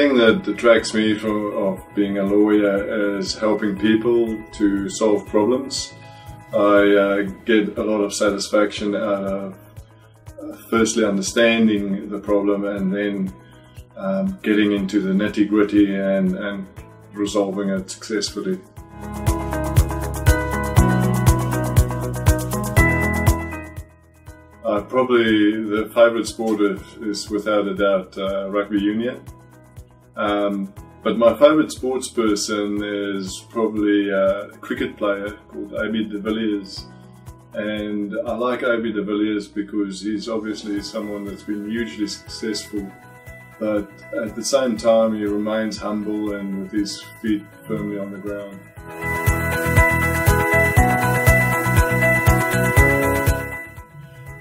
thing that attracts me of being a lawyer is helping people to solve problems. I get a lot of satisfaction out of firstly understanding the problem and then getting into the nitty-gritty and resolving it successfully. Probably the favourite sport is without a doubt rugby union. But my favourite sports person is probably a cricket player called AB de Villiers. And I like AB de Villiers because he's obviously someone that's been hugely successful, but at the same time he remains humble and with his feet firmly on the ground.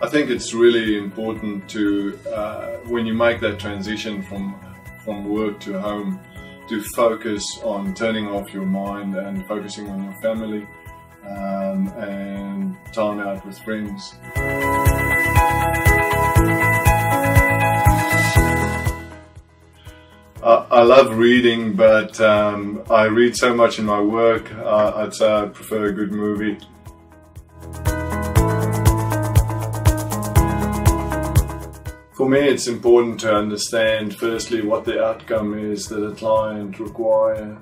I think it's really important to, when you make that transition from work to home, to focus on turning off your mind and focusing on your family and time out with friends. I love reading, but I read so much in my work, I'd say I prefer a good movie. For me, it's important to understand firstly what the outcome is that a client requires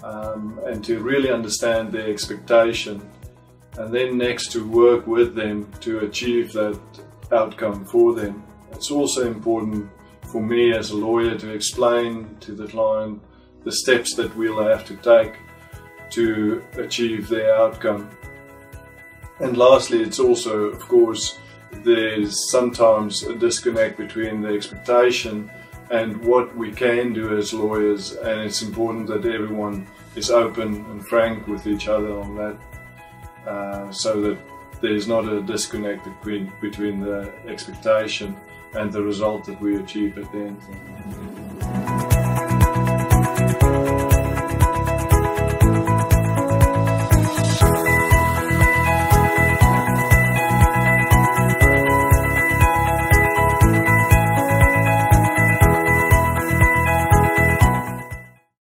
and to really understand their expectation, and then next to work with them to achieve that outcome for them. It's also important for me as a lawyer to explain to the client the steps that we'll have to take to achieve their outcome. And lastly, it's also, of course, there's sometimes a disconnect between the expectation and what we can do as lawyers, and it's important that everyone is open and frank with each other on that, so that there's not a disconnect between the expectation and the result that we achieve at the end.